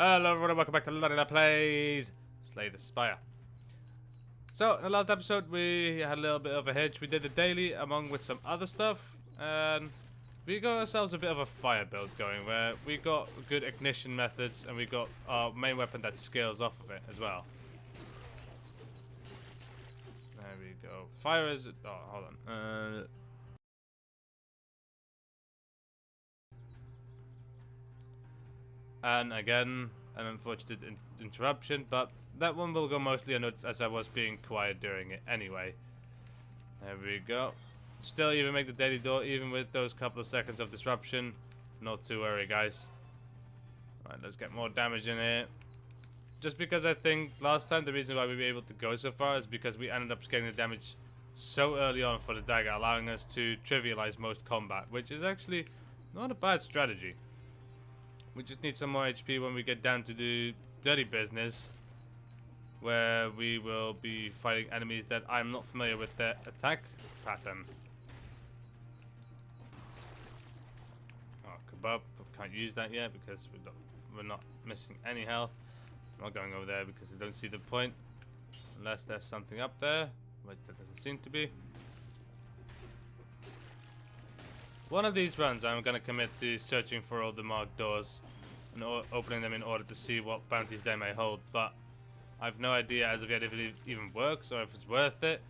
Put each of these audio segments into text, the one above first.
Hello everyone, welcome back to Ladida Plays Slay the Spire. So, in the last episode we had a little bit of a hitch. We did the daily along with some other stuff, and we got ourselves a bit of a fire build going where we got good ignition methods and we got our main weapon that scales off of it as well. There we go. Fire is... oh, hold on. And again, an unfortunate interruption, but that one will go mostly unnoticed as I was being quiet during it anyway. There we go. Still even make the daily door, even with those couple of seconds of disruption. Not to worry, guys. Alright, let's get more damage in here. Just because I think last time the reason why we were able to go so far is because we ended up scaling the damage so early on for the dagger, allowing us to trivialize most combat, which is actually not a bad strategy. We just need some more HP when we get down to do dirty business, where we will be fighting enemies that I'm not familiar with their attack pattern. Oh, kebab. Can't use that yet because we're not missing any health. I'm not going over there because I don't see the point. Unless there's something up there, which there doesn't seem to be. One of these runs I'm going to commit to searching for all the marked doors and opening them in order to see what bounties they may hold, but I've no idea as of yet if it even works or if it's worth it.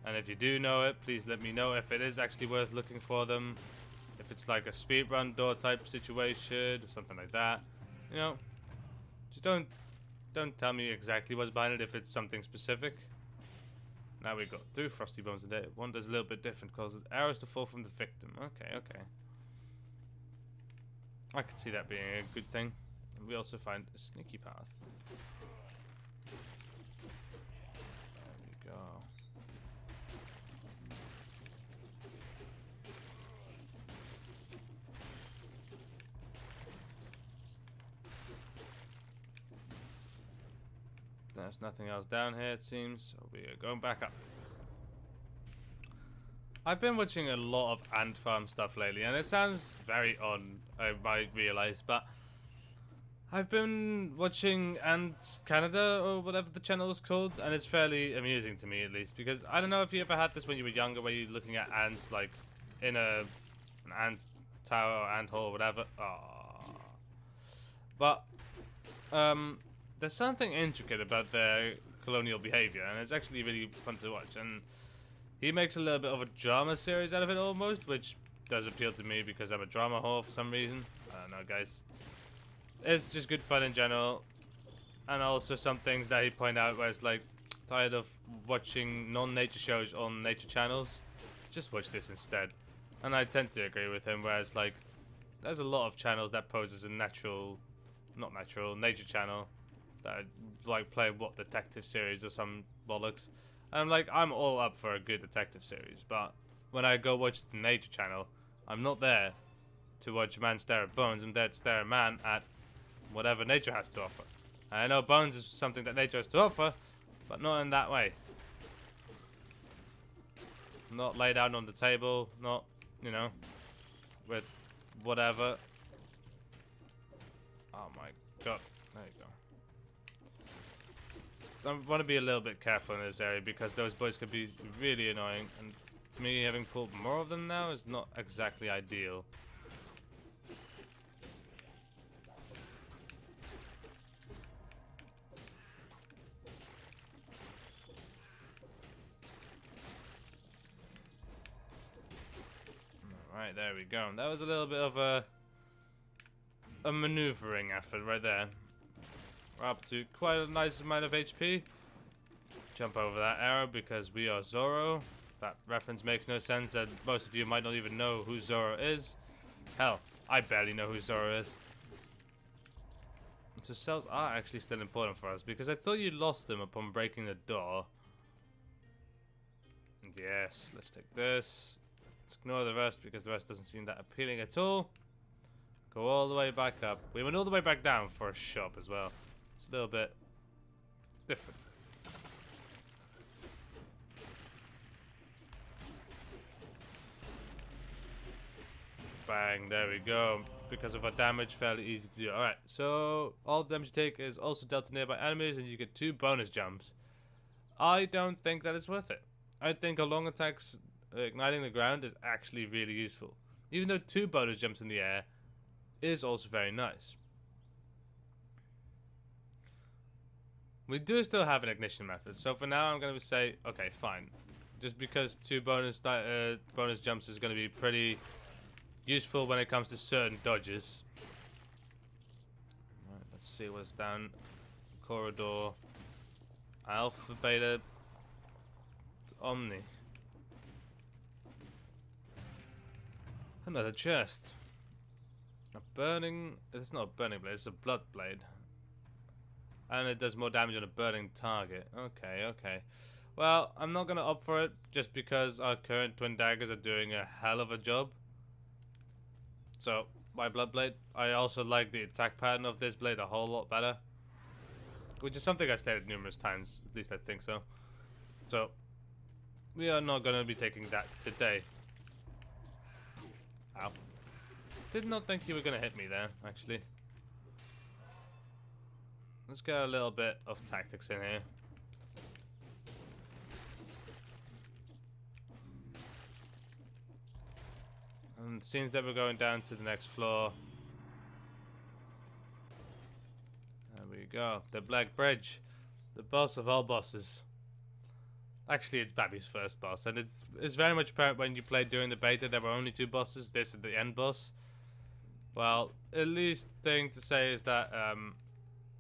And if you do know it, please let me know if it is actually worth looking for them. If it's like a speedrun door type situation or something like that, you know, just don't tell me exactly what's behind it if it's something specific. Now we got 2 frosty bones in there. One does a little bit different, causes arrows to fall from the victim. Okay. I could see that being a good thing. And we also find a sneaky path. There we go. There's nothing else down here, it seems, so we are going back up. I've been watching a lot of ant farm stuff lately, and it sounds very odd, I might realize, but I've been watching Ants Canada, or whatever the channel is called, and it's fairly amusing to me, at least, because I don't know if you ever had this when you were younger, where you're looking at ants, like, in an ant tower or ant hole or whatever. Aww. But, there's something intricate about their colonial behavior, and it's actually really fun to watch. And he makes a little bit of a drama series out of it almost, which does appeal to me because I'm a drama whore for some reason. I don't know, guys. It's just good fun in general. And also some things that he pointed out where it's like, tired of watching non-nature shows on nature channels. Just watch this instead. And I tend to agree with him, whereas like, there's a lot of channels that pose as a nature channel. That like play what detective series or some bollocks. And I'm like, I'm all up for a good detective series, but when I go watch the nature channel, I'm not there to watch a man stare at bones. I'm there to stare a man at whatever nature has to offer. And I know bones is something that nature has to offer, but not in that way. Not laid out on the table, not, you know, with whatever. Oh my god, there you go. I want to be a little bit careful in this area because those boys could be really annoying, and me having pulled more of them now is not exactly ideal. Alright, there we go. That was a little bit of a maneuvering effort right there. We're up to quite a nice amount of HP. Jump over that arrow because we are Zoro. That reference makes no sense, and most of you might not even know who Zoro is. Hell, I barely know who Zoro is. So cells are actually still important for us because I thought you lost them upon breaking the door. And yes, let's take this. Let's ignore the rest because the rest doesn't seem that appealing at all. Go all the way back up. We went all the way back down for a shop as well. It's a little bit different. Bang, there we go. because of our damage, fairly easy to do. Alright, so all the damage you take is also dealt to nearby enemies, and you get 2 bonus jumps. I don't think that it's worth it. I think a long attacks igniting the ground is actually really useful. Even though 2 bonus jumps in the air is also very nice. We do still have an ignition method, so for now I'm going to say, okay, fine. Just because 2 bonus jumps is going to be pretty useful when it comes to certain dodges. Right, let's see what's down. Corridor. Alpha, Beta, Omni. Another chest. A burning... It's not a burning blade, it's a blood blade. And it does more damage on a burning target. Okay, okay. Well, I'm not going to opt for it just because our current twin daggers are doing a hell of a job. So, my blood blade. I also like the attack pattern of this blade a whole lot better. Which is something I stated numerous times. At least I think so. So, we are not going to be taking that today. Ow. Did not think you were going to hit me there, actually. Let's get a little bit of tactics in here. And it seems that we're going down to the next floor. There we go. The Black Bridge. The boss of all bosses. Actually, it's Babby's first boss. And it's very much apparent when you played during the beta there were only 2 bosses. This is the end boss. Well, at least thing to say is that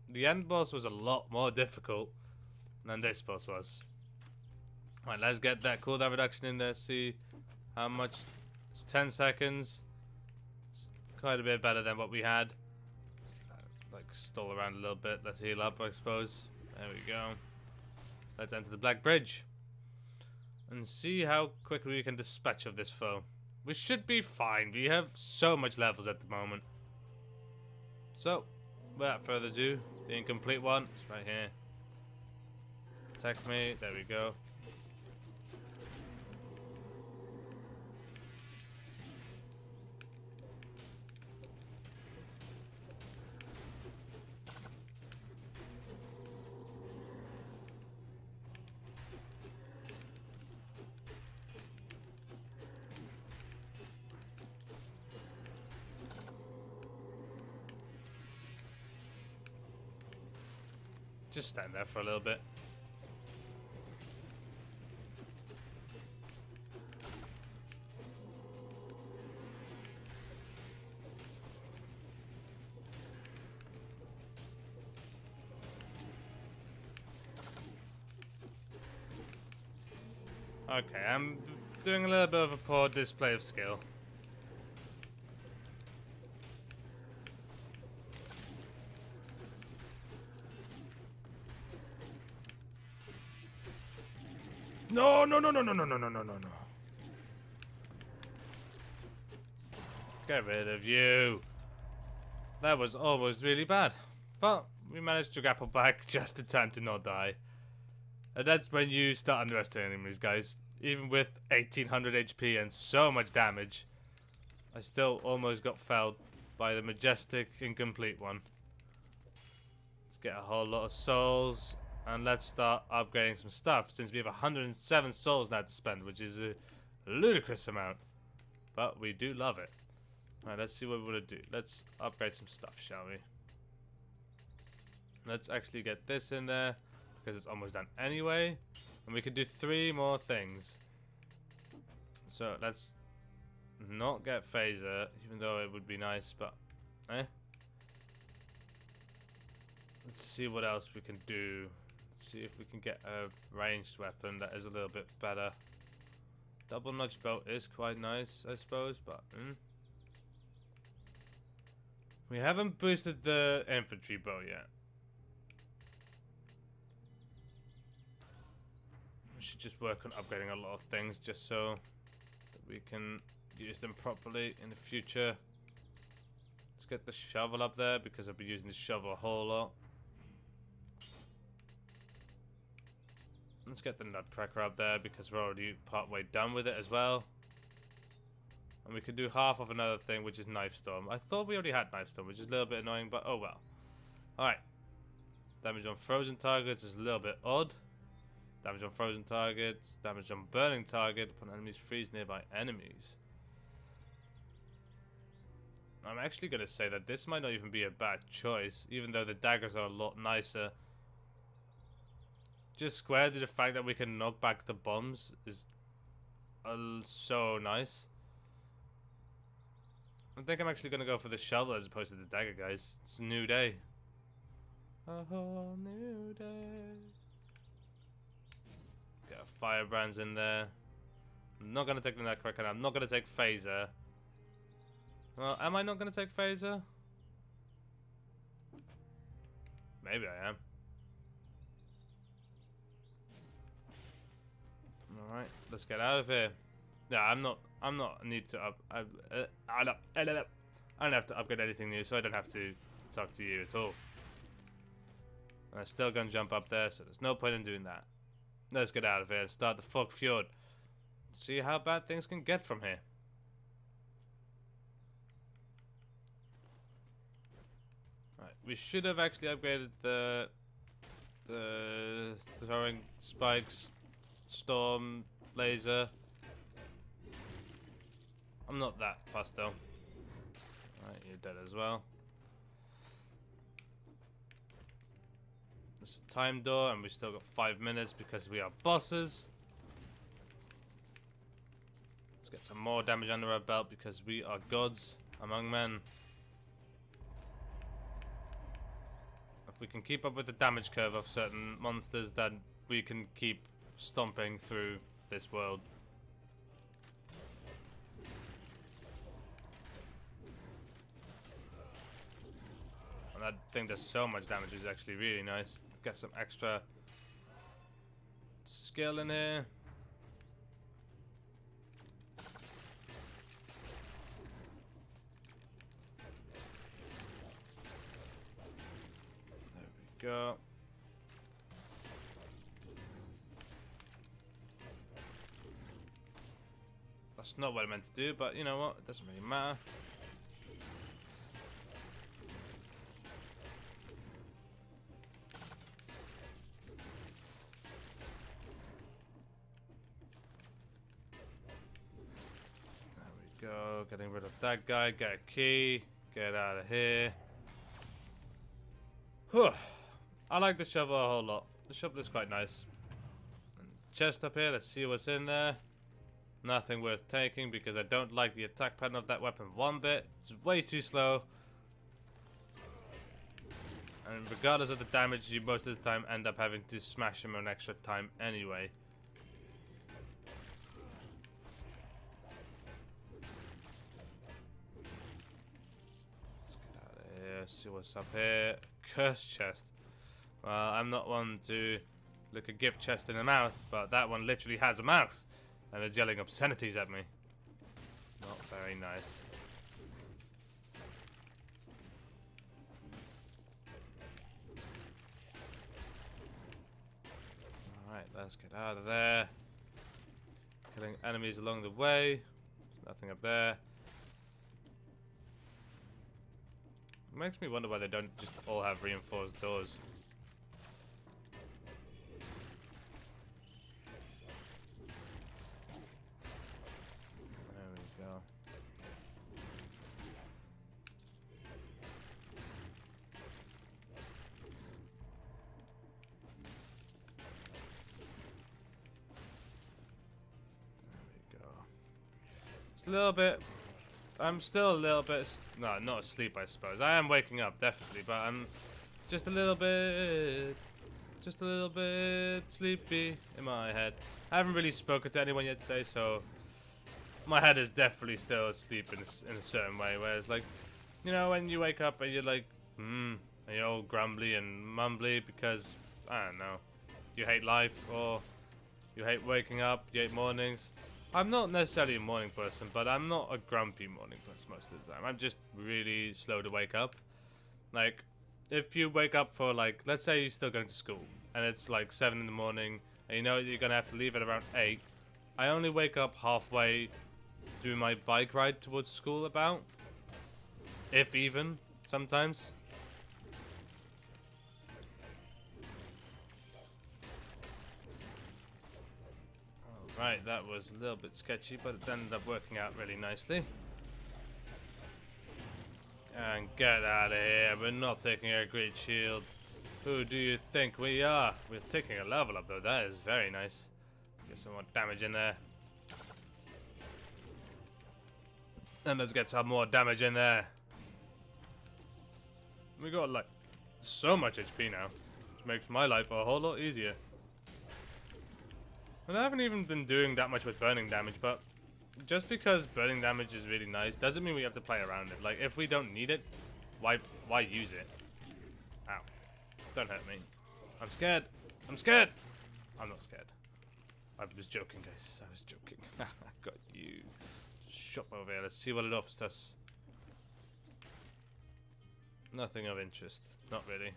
the end boss was a lot more difficult than this boss was. Alright, let's get that cooldown reduction in there. See how much. It's 10 seconds. It's quite a bit better than what we had. Like, stall around a little bit. Let's heal up, I suppose. There we go. Let's enter the Black Bridge. And see how quickly we can dispatch of this foe. We should be fine. We have so much levels at the moment. So, without further ado, the incomplete one is right here. Attack me. There we go. Just stand there for a little bit. Okay, I'm doing a little bit of a poor display of skill. No, no, no, no, no, no, no, no, no, no, no. Get rid of you. That was almost really bad. But we managed to grapple back just in time to not die. And that's when you start underestimating these guys. Even with 1800 HP and so much damage, I still almost got felled by the majestic incomplete one. Let's get a whole lot of souls. And let's start upgrading some stuff, since we have 107 souls now to spend, which is a ludicrous amount. But we do love it. Alright, let's see what we want to do. Let's upgrade some stuff, shall we? Let's actually get this in there, because it's almost done anyway. And we can do 3 more things. So, let's not get phaser, even though it would be nice, but... Let's see what else we can do. See if we can get a ranged weapon that is a little bit better. Double notch bow is quite nice, I suppose, but we haven't boosted the infantry bow yet. We should just work on upgrading a lot of things just so that we can use them properly in the future. Let's get the shovel up there because I'll be using the shovel a whole lot. Let's get the nutcracker up there because we're already part way done with it as well. And we can do half of another thing, which is Knife Storm. I thought we already had Knife Storm, which is a little bit annoying, but oh well. Alright. Damage on frozen targets is a little bit odd. Damage on frozen targets. Damage on burning target upon enemies freeze nearby enemies. I'm actually going to say that this might not even be a bad choice, even though the daggers are a lot nicer. Just squared to the fact that we can knock back the bombs is so nice. I think I'm actually going to go for the shovel as opposed to the dagger, guys. It's a new day. A whole new day. Got firebrands in there. I'm not going to take the Nutcracker. I'm not going to take Phaser. Well, am I not going to take Phaser? Maybe I am. Alright, let's get out of here. Yeah, I'm not need to up. I don't have to upgrade anything new, so I don't have to talk to you at all. And I'm still going to jump up there, so there's no point in doing that. Let's get out of here and start the Fog Fjord. See how bad things can get from here. We should have actually upgraded the throwing spikes, storm, laser. I'm not that fussed though. Alright, you're dead as well. This is a time door, and we still got 5 minutes because we are bosses. Let's get some more damage under our belt because we are gods among men. If we can keep up with the damage curve of certain monsters, then we can keep stomping through this world. And that thing does so much damage is actually really nice. Get some extra skill in here. Go. That's not what I meant to do, but you know what? It doesn't really matter. There we go. Getting rid of that guy. Get a key. Get out of here. Whew. I like the shovel a whole lot. The shovel is quite nice. And chest up here, let's see what's in there. Nothing worth taking because I don't like the attack pattern of that weapon one bit. It's way too slow. And regardless of the damage, you most of the time end up having to smash him an extra time anyway. Let's get out of here, see what's up here. Curse chest. Well, I'm not one to look a gift chest in the mouth, but that one literally has a mouth. And it's yelling obscenities at me. Not very nice. Alright, let's get out of there. Killing enemies along the way. There's nothing up there. It makes me wonder why they don't just all have reinforced doors. There we go. There we go. It's a little bit... I'm still a little bit... No, not asleep, I suppose. I am waking up, definitely, but I'm just a little bit... Just a little bit sleepy in my head. I haven't really spoken to anyone yet today, so... My head is definitely still asleep in a certain way, whereas, like... You know, when you wake up and you're like... and you're all grumbly and mumbly because... I don't know. You hate life, or... You hate waking up, you hate mornings... I'm not necessarily a morning person, but I'm not a grumpy morning person most of the time. I'm just really slow to wake up. Like, if you wake up for, like, let's say you're still going to school, and it's like 7 in the morning, and you know you're going to have to leave at around 8, I only wake up halfway do my bike ride towards school about. If even, sometimes. Alright, that was a little bit sketchy, but it ended up working out really nicely. And get out of here, we're not taking a great shield. Who do you think we are? We're taking a level up though, that is very nice. Get some more damage in there. And let's get some more damage in there. We got like so much HP now, which makes my life a whole lot easier. And I haven't even been doing that much with burning damage, but just because burning damage is really nice doesn't mean we have to play around it. Like, if we don't need it, why use it? Ow. Don't hurt me. I'm scared. I'm scared. I'm not scared. I was joking, guys. I was joking. I got you. Shop over here. Let's see what it offers us. Nothing of interest. Not really.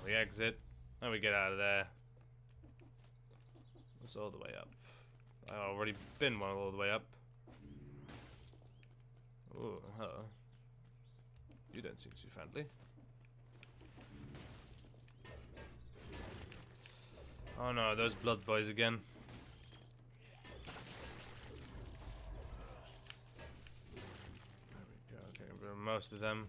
We exit. And we get out of there. It's all the way up. I've already been one all the way up. Ooh, hello. You don't seem too friendly. Oh no, those blood boys again. There we go, getting rid of most of them.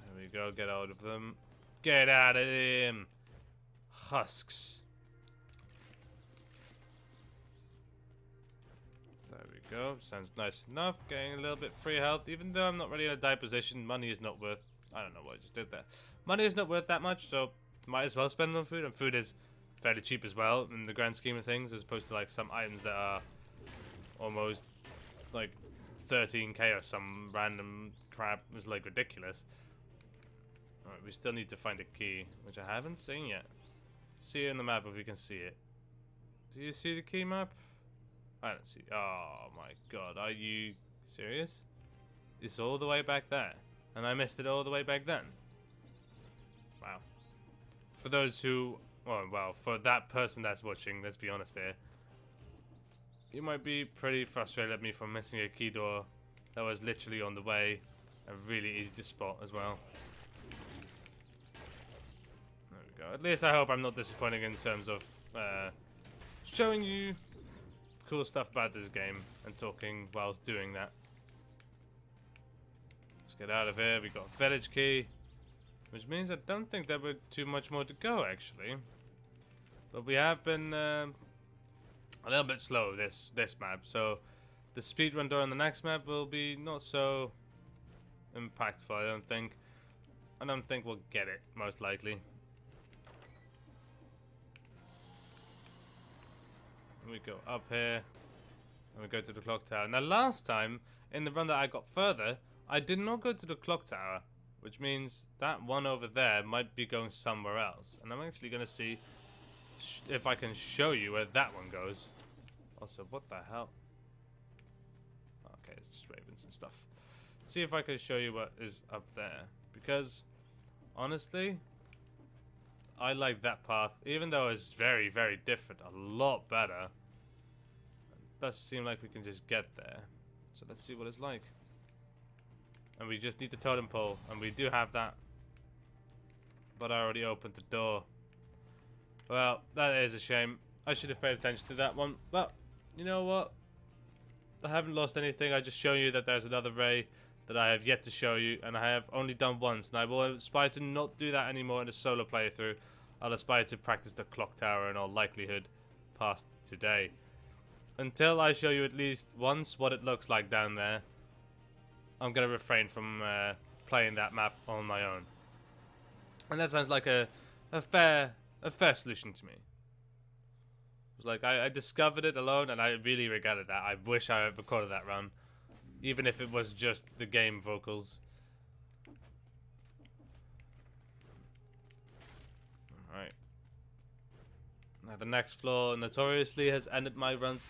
There we go, get out of them. Get out of him! Husks. There we go, sounds nice enough. Getting a little bit free health, even though I'm not really in a die position. Money is not worth, I don't know what I just did there. Money is not worth that much, so might as well spend it on food. And food is fairly cheap as well in the grand scheme of things, as opposed to like some items that are almost like 13k or some random crap. It was like ridiculous. Alright, we still need to find a key, which I haven't seen yet. See it in the map if we can see it. Do you see the key map? I don't see. Oh my god, are you serious? It's all the way back there, and I missed it all the way back then. Wow. For those who, well, for that person that's watching, let's be honest here, you might be pretty frustrated at me for missing a key door that was literally on the way and really easy to spot as well. There we go. At least I hope I'm not disappointing in terms of showing you cool stuff about this game and talking whilst doing that. Let's get out of here. We got a village key, which means I don't think there were too much more to go actually. But we have been a little bit slow this map, so the speedrun door on the next map will be not so impactful. I don't think we'll get it, most likely. We go up here and we go to the clock tower. Now last time in the run that I got further, I did not go to the clock tower, which means that one over there might be going somewhere else, and I'm actually gonna see if I can show you where that one goes. Also, what the hell? Okay, it's just ravens and stuff. See if I can show you what is up there, because honestly I like that path, even though it's very, very different, a lot better. It does seem like we can just get there. So let's see what it's like. And we just need the totem pole, and we do have that. But I already opened the door. Well, that is a shame. I should have paid attention to that one. But, you know what? I haven't lost anything. I just show you that there's another ray that I have yet to show you, and I have only done once, and I will aspire to not do that anymore in a solo playthrough. I'll aspire to practice the clock tower in all likelihood past today. Until I show you at least once what it looks like down there, I'm going to refrain from playing that map on my own. And that sounds like a fair solution to me. It's like I discovered it alone, and I really regretted that. I wish I had recorded that run, even if it was just the game vocals. Alright. Now the next floor notoriously has ended my runs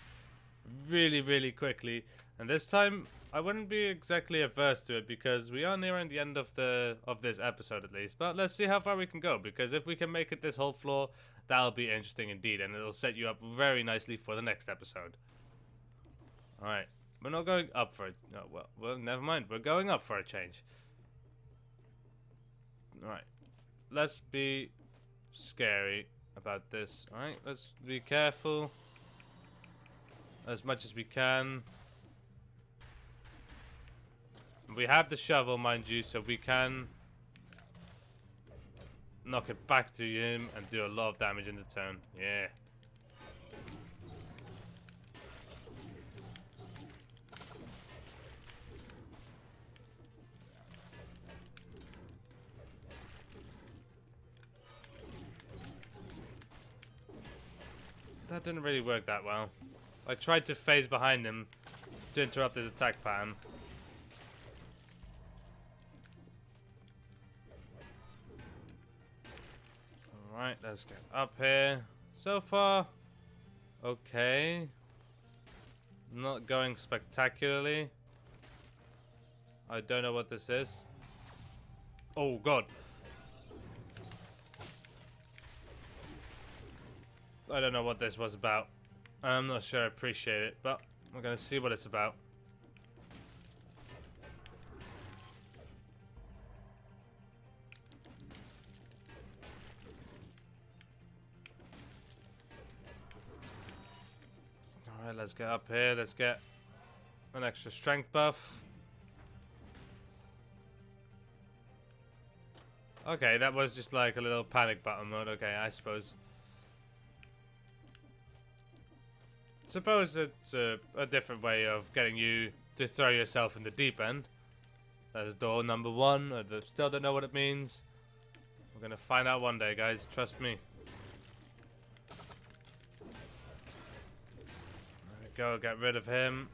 really, really quickly. And this time, I wouldn't be exactly averse to it because we are nearing the end of this episode at least. But let's see how far we can go, because if we can make it this whole floor, that'll be interesting indeed, and it'll set you up very nicely for the next episode. Alright, we're not going up for it. No, well, never mind. We're going up for a change. Alright, let's be scary about this. Alright, let's be careful as much as we can. We have the shovel, mind you, so we can knock it back to him and do a lot of damage in the turn. Yeah. That didn't really work that well. I tried to phase behind him to interrupt his attack pattern. Alright, let's get up here. So far, okay. Not going spectacularly. I don't know what this is. Oh god. I don't know what this was about. I'm not sure I appreciate it, but we're gonna see what it's about. Alright, let's get up here. Let's get an extra strength buff. Okay, that was just like a little panic button mode. Okay, I suppose. Suppose it's a different way of getting you to throw yourself in the deep end. That is door number 1. I still don't know what it means. We're gonna find out one day, guys. Trust me. There we go. Get rid of him.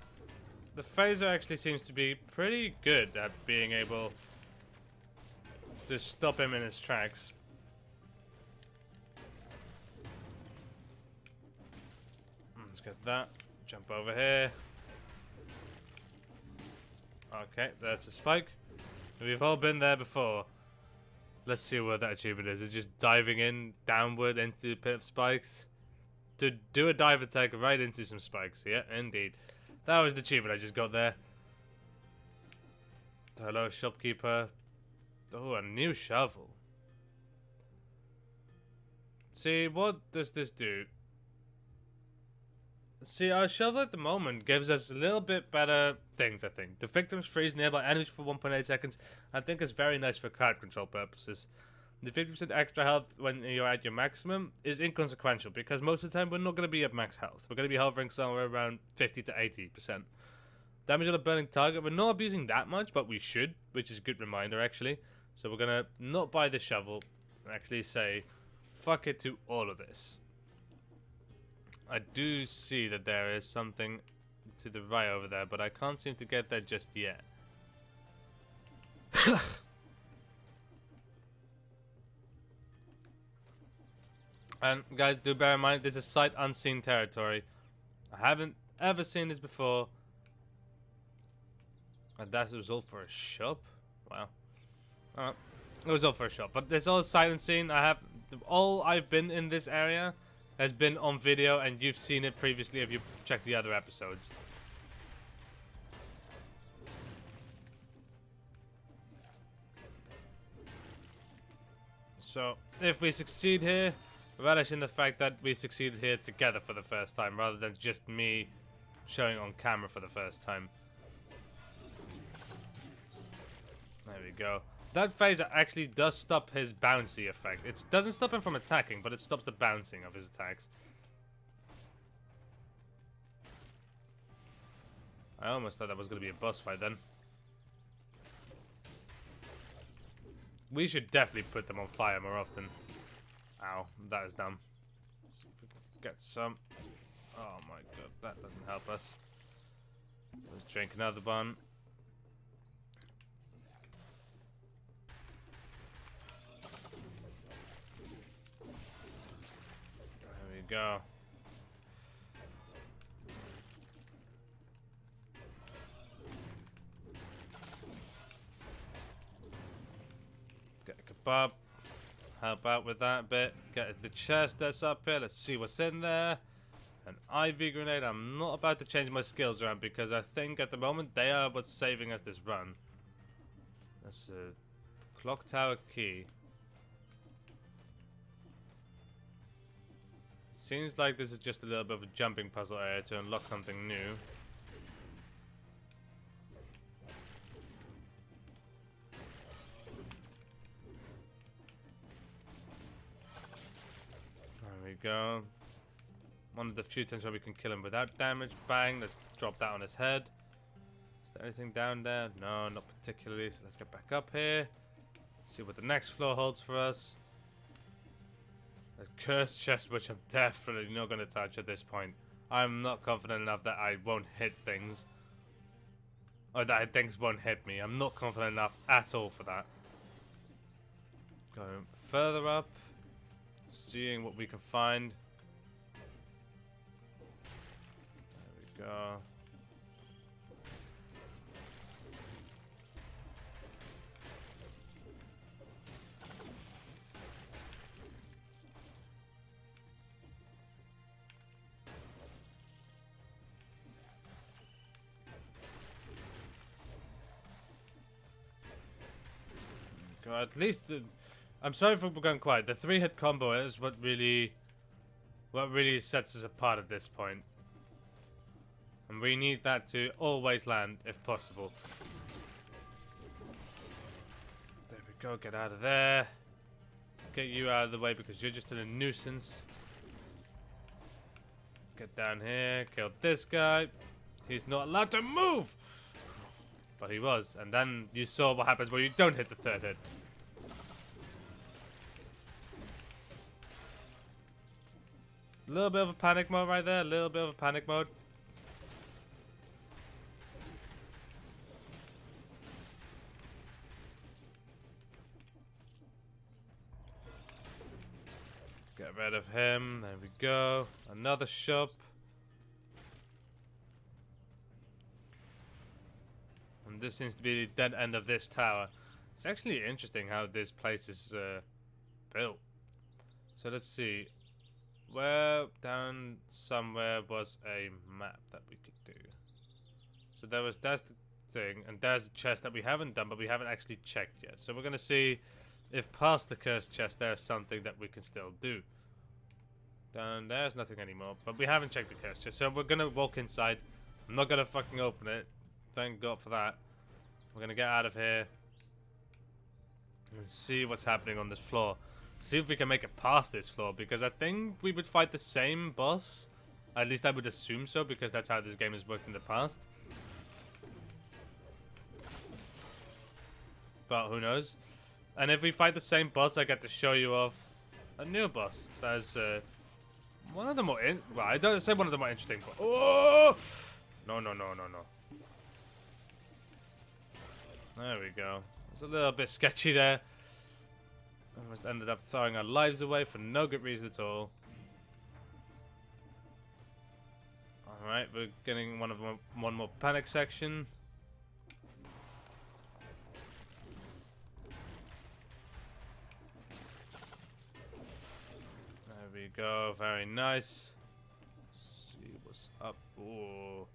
The phaser actually seems to be pretty good at being able to stop him in his tracks. Let's get that. Jump over here. Okay, there's a spike. We've all been there before. Let's see what that achievement is. It's just diving in downward into the pit of spikes. To do a dive attack right into some spikes. Yeah, indeed. That was the achievement I just got there. Hello, shopkeeper. Oh, a new shovel. See, what does this do? See, our shovel at the moment gives us a little bit better things, I think. The victims freeze nearby enemies for 1.8 seconds. I think it's very nice for card control purposes. The 50% extra health when you're at your maximum is inconsequential, because most of the time we're not going to be at max health. We're going to be hovering somewhere around 50 to 80%. Damage on a burning target, we're not abusing that much, but we should, which is a good reminder, actually. So we're going to not buy the shovel and actually say, fuck it to all of this. I do see that there is something to the right over there, but I can't seem to get there just yet. And guys, do bear in mind, this is sight unseen territory. I haven't ever seen this before. And that was all for a shop? Wow. It was all for a shop, but it's all sight unseen. All I've been in this area has been on video, and you've seen it previously if you checked the other episodes. So, if we succeed here, relish in the fact that we succeeded here together for the first time, rather than just me showing on camera for the first time. There we go. That phaser actually does stop his bouncy effect. It doesn't stop him from attacking, but it stops the bouncing of his attacks. I almost thought that was going to be a boss fight then. We should definitely put them on fire more often. Ow, that is dumb. Let's see if we can get some. Oh my god, that doesn't help us. Let's drink another one. There we go. jump up. Help out with that bit. Get the chest that's up here. Let's see what's in there. An IV grenade. I'm not about to change my skills around because I think at the moment they are what's saving us this run. That's a clock tower key. Seems like this is just a little bit of a jumping puzzle area to unlock something new. There we go. One of the few times where we can kill him without damage. Bang, let's drop that on his head. Is there anything down there? No, not particularly. So let's get back up here. See what the next floor holds for us. A cursed chest, which I'm definitely not going to touch at this point. I'm not confident enough that I won't hit things. Or that things won't hit me. I'm not confident enough at all for that. Going further up. Seeing what we can find. There we go. At least, I'm sorry for going quiet. The 3-hit combo is what really sets us apart at this point, and we need that to always land if possible. There we go. Get out of there. Get you out of the way because you're just a nuisance. Let's get down here. Kill this guy. He's not allowed to move. But he was, and then you saw what happens when you don't hit the 3rd hit. A little bit of a panic mode right there, a little bit of a panic mode. Get rid of him, there we go. Another shop. And this seems to be the dead end of this tower. It's actually interesting how this place is built. So let's see. Where down somewhere was a map that we could do. So that's the thing, and there's a chest that we haven't done, but we haven't actually checked yet. So we're gonna see if past the cursed chest there's something that we can still do. Down there's nothing anymore, but we haven't checked the cursed chest. So we're gonna walk inside. I'm not gonna fucking open it. Thank God for that. We're gonna get out of here and see what's happening on this floor. See if we can make it past this floor, because I think we would fight the same boss. At least I would assume so, because that's how this game has worked in the past. But who knows? And if we fight the same boss, I get to show you off a new boss. That's one of the more well, I don't say one of the more interesting. Oh! No. There we go. It's a little bit sketchy there. Almost ended up throwing our lives away for no good reason at all. Alright, we're getting one more panic section. There we go, very nice. Let's see what's up. Ooh.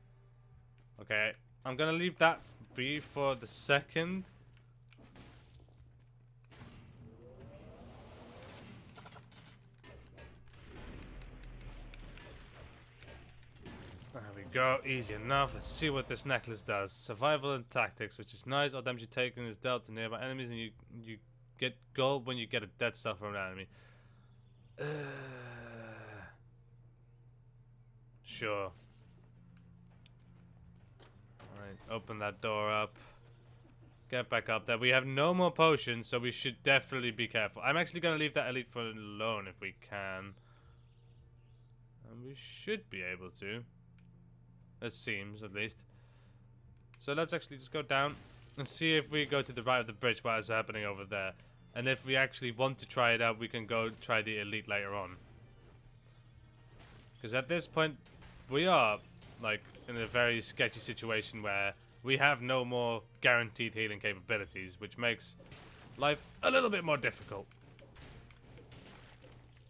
Okay, I'm gonna leave that be for the second. There we go, easy enough. Let's see what this necklace does. Survival and tactics, which is nice. All damage you taken is dealt to nearby enemies, and you get gold when you get a dead cell from an enemy. Sure. Alright, open that door up. Get back up there. We have no more potions, so we should definitely be careful. I'm actually going to leave that elite foot alone if we can. And we should be able to. It seems, at least. So let's actually just go down and see if we go to the right of the bridge, what is happening over there. And if we actually want to try it out, we can go try the elite later on. Because at this point, we are, like, in a very sketchy situation where we have no more guaranteed healing capabilities, which makes life a little bit more difficult.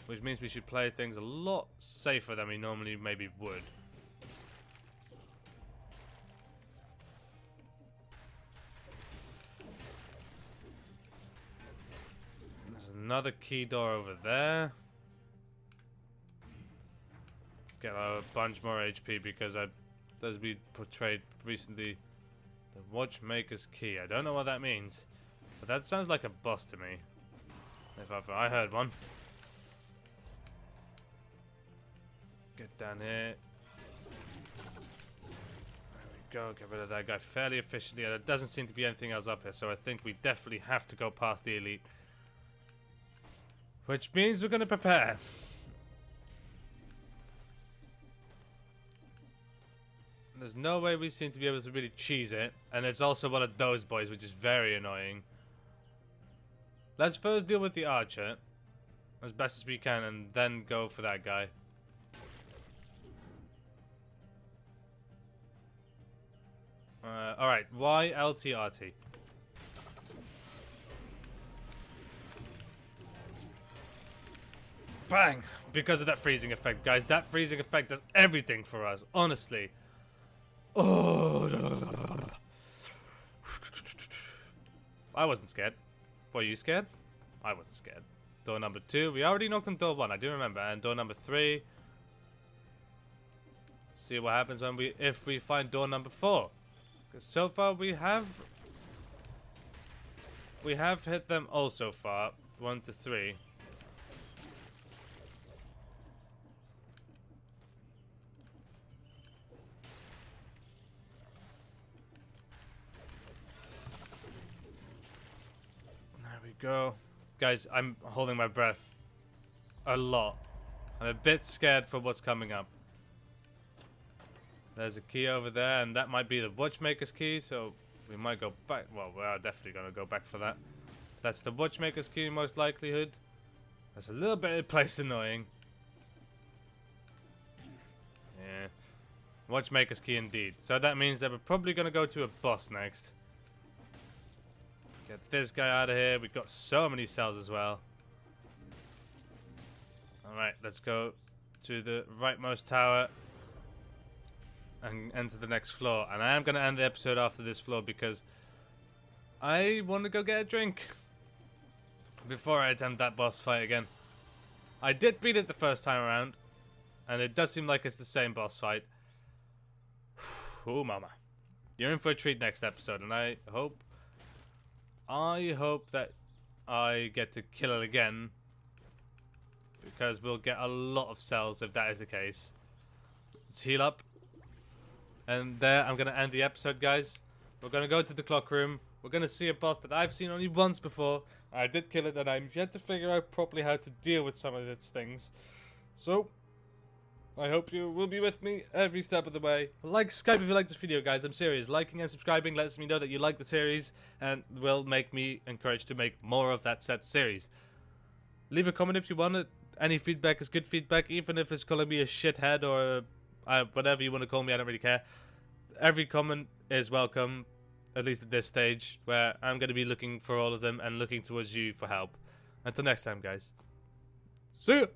Which means we should play things a lot safer than we normally maybe would. There's another key door over there. Let's get a bunch more HP because as we portrayed recently, the Watchmaker's Key. I don't know what that means, but that sounds like a boss to me. If I heard one. Get down here. There we go. Get rid of that guy fairly efficiently. And there doesn't seem to be anything else up here, so I think we definitely have to go past the elite. Which means we're going to prepare. There's no way we seem to be able to really cheese it. And it's also one of those boys, which is very annoying. Let's first deal with the archer as best as we can and then go for that guy. Alright, why LTRT? Bang! Because of that freezing effect, guys. That freezing effect does everything for us, honestly. Oh, I wasn't scared. Were you scared? I wasn't scared. Door number 2. We already knocked on door 1, I do remember. And door number 3. See what happens when if we find door number 4. Because so far we have hit them all so far. 1 to 3. There we go. Guys, I'm holding my breath a lot. I'm a bit scared for what's coming up. There's a key over there, and that might be the Watchmaker's Key, so we might go back. Well, we are definitely going to go back for that. That's the Watchmaker's Key, most likelihood. That's a little bit placed annoying. Yeah. Watchmaker's Key indeed. So that means that we're probably going to go to a boss next. Get this guy out of here. We've got so many cells as well. Alright, let's go to the rightmost tower and enter the next floor. And I am going to end the episode after this floor because I want to go get a drink before I attempt that boss fight again. I did beat it the first time around, and it does seem like it's the same boss fight. Oh, mama. You're in for a treat next episode, and I hope that I get to kill it again, because we'll get a lot of cells if that is the case. Let's heal up. And there, I'm going to end the episode, guys. We're going to go to the clock room. We're going to see a boss that I've seen only once before. I did kill it, and I'm yet to figure out properly how to deal with some of its things. So, I hope you will be with me every step of the way. Like, subscribe if you like this video, guys. I'm serious. Liking and subscribing lets me know that you like the series and will make me encouraged to make more of that set series. Leave a comment if you want it. Any feedback is good feedback, even if it's calling me a shithead or whatever you want to call me. I don't really care. Every comment is welcome, at least at this stage, where I'm going to be looking for all of them and looking towards you for help. Until next time, guys. See ya!